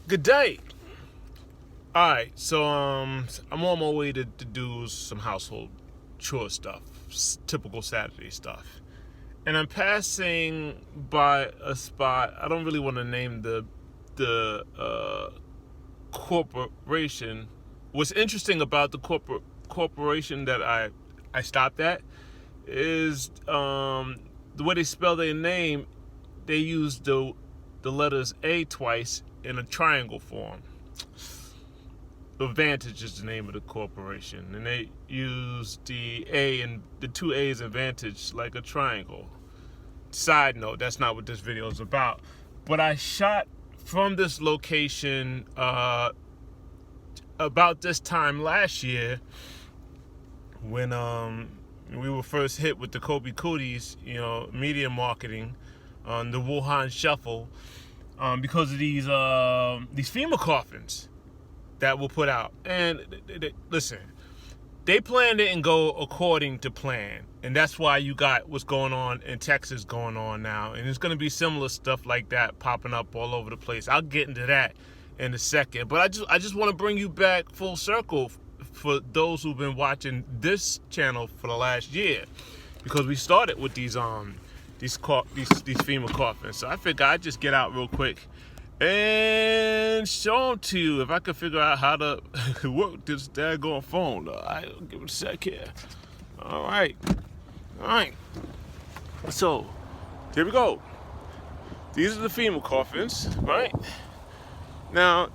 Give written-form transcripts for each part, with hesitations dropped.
Good day. All right, so I'm on my way to do some household chore stuff, typical Saturday stuff, and I'm passing by a spot. I don't really want to name the corporation. What's interesting about the corporation that I stopped at is the way they spell their name. They use the letters A twice in a triangle form. Advantage is the name of the corporation, and they use the A and the two A's Advantage like a triangle. Side note, that's not what this video is about. But I shot from this location about this time last year when we were first hit with the Kobe Cooties, media marketing on the Wuhan Shuffle, because of these FEMA coffins that were put out. And listen, they plan didn't go according to plan, and that's why you got what's going on in Texas going on now, and it's going to be similar stuff like that popping up all over the place. I'll get into that in a second, but I just want to bring you back full circle for those who've been watching this channel for the last year, because we started with these FEMA coffins. So I figured I'd just get out real quick and show them to you if I could figure out how to work this daggone phone. I'll give it a sec here. All right. So here we go. These are the FEMA coffins, right? Now,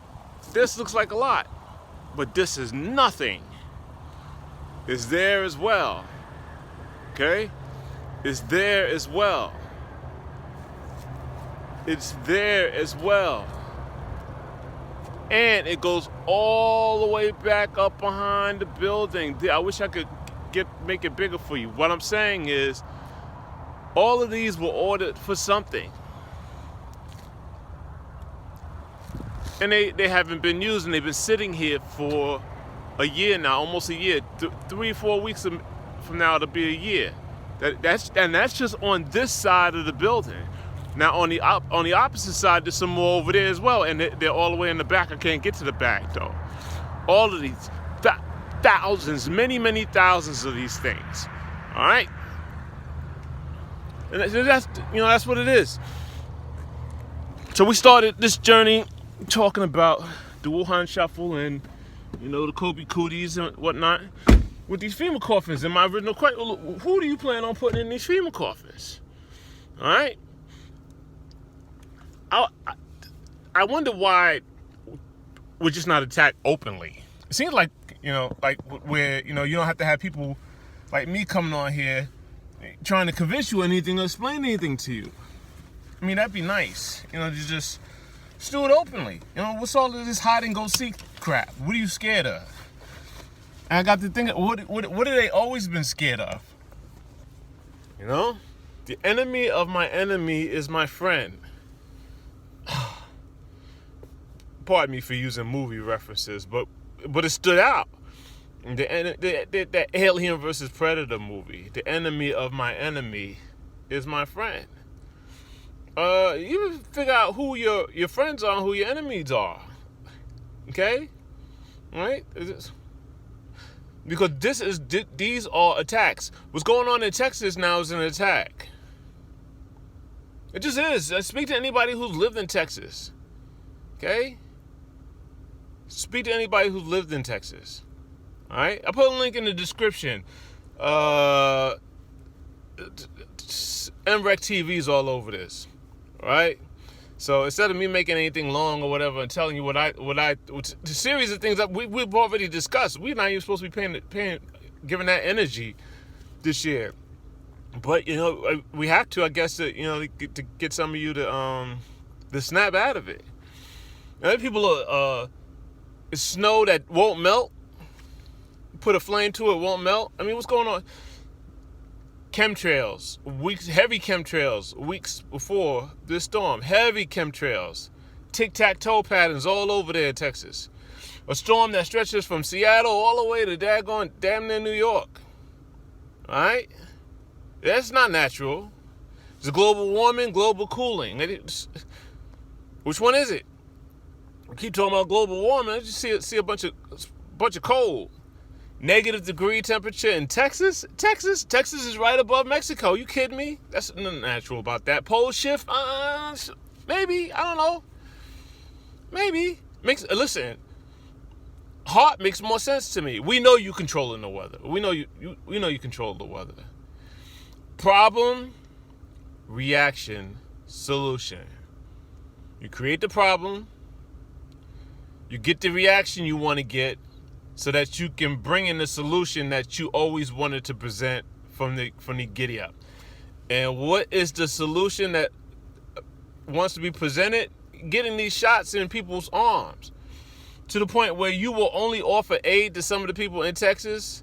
this looks like a lot, but this is nothing. It's there as well. Okay? It's there as well. It's there as well. And it goes all the way back up behind the building. I wish I could make it bigger for you. What I'm saying is, all of these were ordered for something. And they haven't been used, and they've been sitting here for a year now, almost a year. 3-4 weeks from now, it'll be a year. That's just on this side of the building. Now on the opposite side, there's some more over there as well, and they're all the way in the back. I can't get to the back though. All of these thousands, many thousands of these things. All right, and that's what it is. So we started this journey talking about the Wuhan Shuffle and the Kobe Cooties and whatnot with these FEMA coffins. And my original question: who do you plan on putting in these FEMA coffins? All right. I wonder why we're just not attacked openly. It seems like, where, you don't have to have people like me coming on here trying to convince you anything or explain anything to you. I mean, that'd be nice, to just do it openly. What's all of this hide and go seek crap? What are you scared of? And I got to think, what have they always been scared of? The enemy of my enemy is my friend. Pardon me for using movie references, but it stood out. The Alien versus Predator movie. The enemy of my enemy is my friend. You figure out who your friends are and who your enemies are. Okay? Right? Because these are attacks. What's going on in Texas now is an attack. It just is. Speak to anybody who's lived in Texas. Okay? Speak to anybody who's lived in Texas. All right? I put a link in the description. MREC TV's all over this. All right? So instead of me making anything long or whatever and telling you what the series of things that we've already discussed, we're not even supposed to be giving that energy this year. But we have to, I guess, to get some of you to snap out of it. Now, people it's snow that won't melt. Put a flame to it, won't melt. I mean, what's going on? Chemtrails, heavy chemtrails, weeks before this storm, heavy chemtrails, tic-tac-toe patterns all over there in Texas. A storm that stretches from Seattle all the way to damn near New York. All right? That's not natural. It's global warming, global cooling. Which one is it? We keep talking about global warming. I just see a bunch of cold. Negative degree temperature in Texas. Texas is right above Mexico. You kidding me? That's nothing natural about that. Pole shift. Maybe. I don't know. Maybe. Listen. Heart makes more sense to me. We know you controlling the weather. We know you control the weather. Problem, reaction, solution. You create the problem. You get the reaction you want to get, so that you can bring in the solution that you always wanted to present from the giddy up. And what is the solution that wants to be presented? Getting these shots in people's arms, to the point where you will only offer aid to some of the people in Texas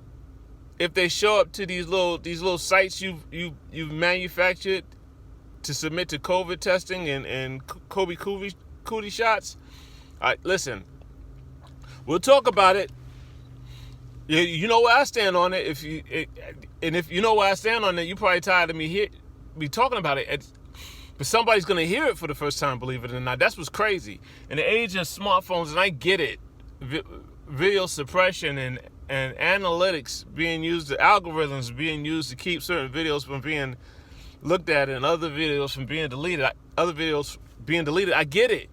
if they show up to these little sites you've manufactured to submit to COVID testing and COVID cootie shots. All right, listen, we'll talk about it. You know where I stand on it. If you know where I stand on it, you're probably tired of me talking about it. But somebody's going to hear it for the first time, believe it or not. That's what's crazy. In the age of smartphones, and I get it, video suppression and analytics being used, the algorithms being used to keep certain videos from being looked at and other videos from being deleted, I get it.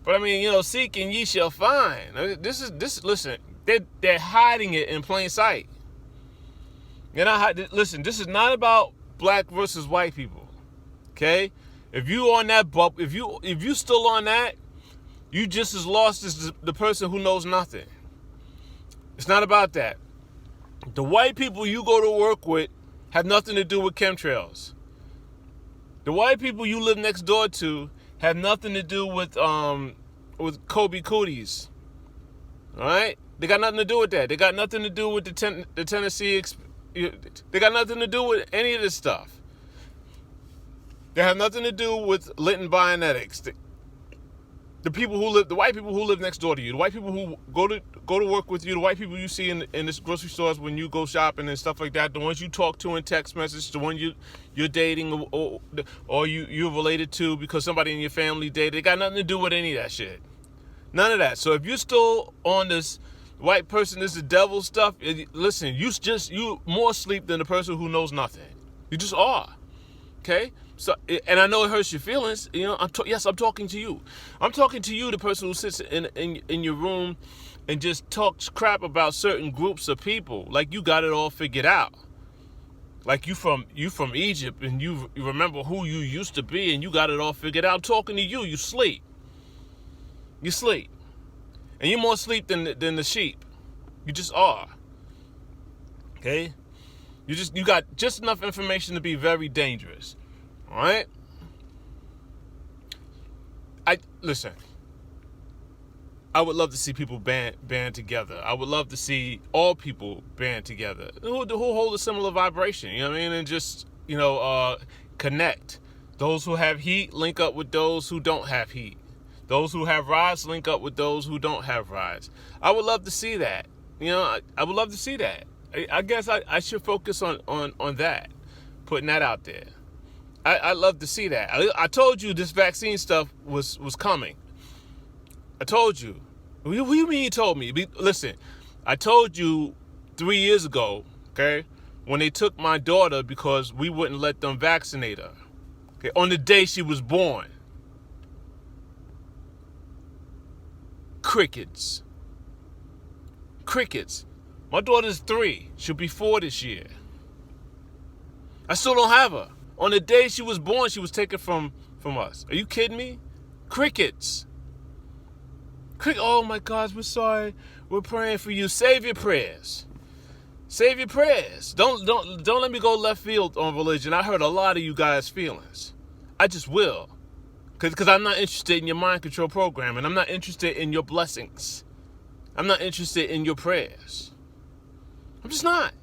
But I mean, seek and ye shall find. Listen, they're hiding it in plain sight. Listen, this is not about black versus white people. Okay? If you on that bump, if you still on that, you just as lost as the person who knows nothing. It's not about that. The white people you go to work with have nothing to do with chemtrails. The white people you live next door to have nothing to do with Kobe cooties. All right? They got nothing to do with that. They got nothing to do with the Tennessee. They got nothing to do with any of this stuff. They have nothing to do with Linton Bionetics. The white people who live next door to you, the white people who go to work with you, the white people you see in the grocery stores when you go shopping and stuff like that, the ones you talk to in text message, the one you're dating or you're related to because somebody in your family dated, they got nothing to do with any of that shit. None of that. So if you're still on this white person is the devil stuff, listen, you more asleep than the person who knows nothing. You just are. Okay? So, and I know it hurts your feelings. Yes, I'm talking to you. I'm talking to you, the person who sits in your room and just talks crap about certain groups of people, like you got it all figured out. Like you from Egypt and you remember who you used to be and you got it all figured out. I'm talking to you. You sleep. You sleep, and you're more asleep than the sheep. You just are. Okay? You got just enough information to be very dangerous. All right? Listen. I would love to see people band together. I would love to see all people band together who hold a similar vibration. You know what I mean? And just connect. Those who have heat link up with those who don't have heat. Those who have rides link up with those who don't have rides. I would love to see that. I would love to see that. I guess I should focus on that, putting that out there. I love to see that. I told you this vaccine stuff was coming. I told you. What do you mean you told me? Listen, I told you 3 years ago, okay, when they took my daughter because we wouldn't let them vaccinate her. Okay, on the day she was born. Crickets. My daughter's 3. She'll be 4 this year. I still don't have her. On the day she was born, she was taken from us. Are you kidding me? Crickets. Oh my gosh, we're sorry. We're praying for you. Save your prayers. Save your prayers. Don't let me go left field on religion. I hurt a lot of you guys' feelings. I just will. Because I'm not interested in your mind control program, and I'm not interested in your blessings. I'm not interested in your prayers. I'm just not.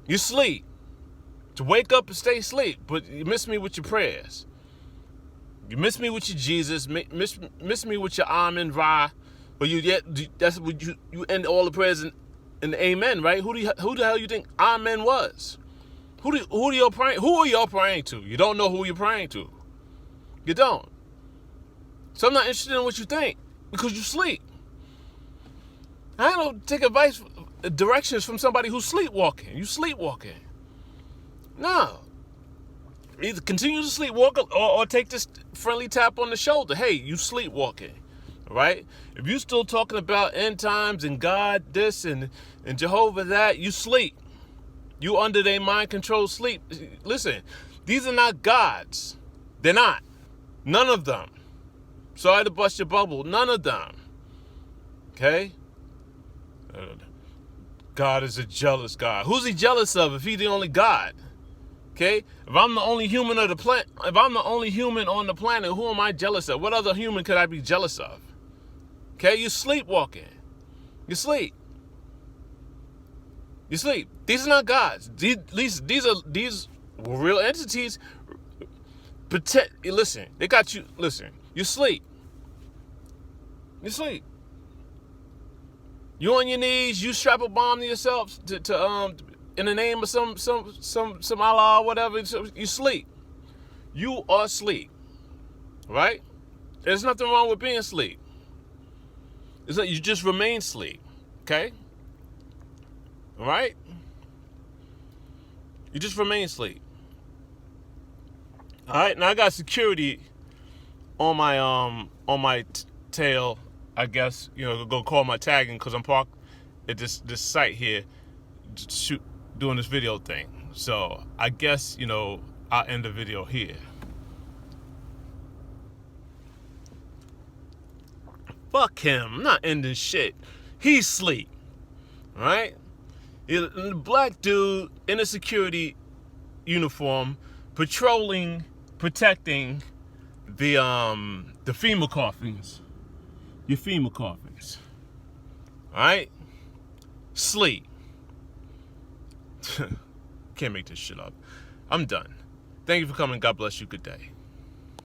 You sleep. To wake up and stay asleep, but you miss me with your prayers. You miss me with your Jesus. Miss me with your Amen, Ra. But that's what you end all the prayers in Amen, right? Who the hell you think Amen was? Who are y'all praying? Who are y'all praying to? You don't know who you're praying to. You don't. So I'm not interested in what you think. because you sleep. I don't take directions from somebody who's sleepwalking. You sleepwalking. No. Either continue to sleepwalk or take this friendly tap on the shoulder. Hey, you sleepwalking. Right? If you still talking about end times and God this and Jehovah that, you sleep. You under their mind control sleep. Listen, these are not gods. They're not. None of them. Sorry to bust your bubble. None of them. Okay? God is a jealous God. Who's he jealous of if he's the only God? Okay? If I'm the only human on the planet, who am I jealous of? What other human could I be jealous of? Okay? You're sleepwalking. You sleep. You sleep. These are not gods. These are real entities. Listen, they got you. Listen, you sleep. You sleep. You on your knees. You strap a bomb to yourself to in the name of some Allah or whatever. You sleep. You are asleep. Right? There's nothing wrong with being asleep. It's like you just remain asleep. Okay? All right? You just remain asleep. All right, now I got security on my tail. I guess go call my tagging because I'm parked at this site here, doing this video thing. So I guess I'll end the video here. Fuck him! I'm not ending shit. He's asleep. All right? The black dude in a security uniform patrolling, protecting the FEMA coffins. Your FEMA coffins. Alright? Sleep. Can't make this shit up. I'm done. Thank you for coming. God bless you. Good day.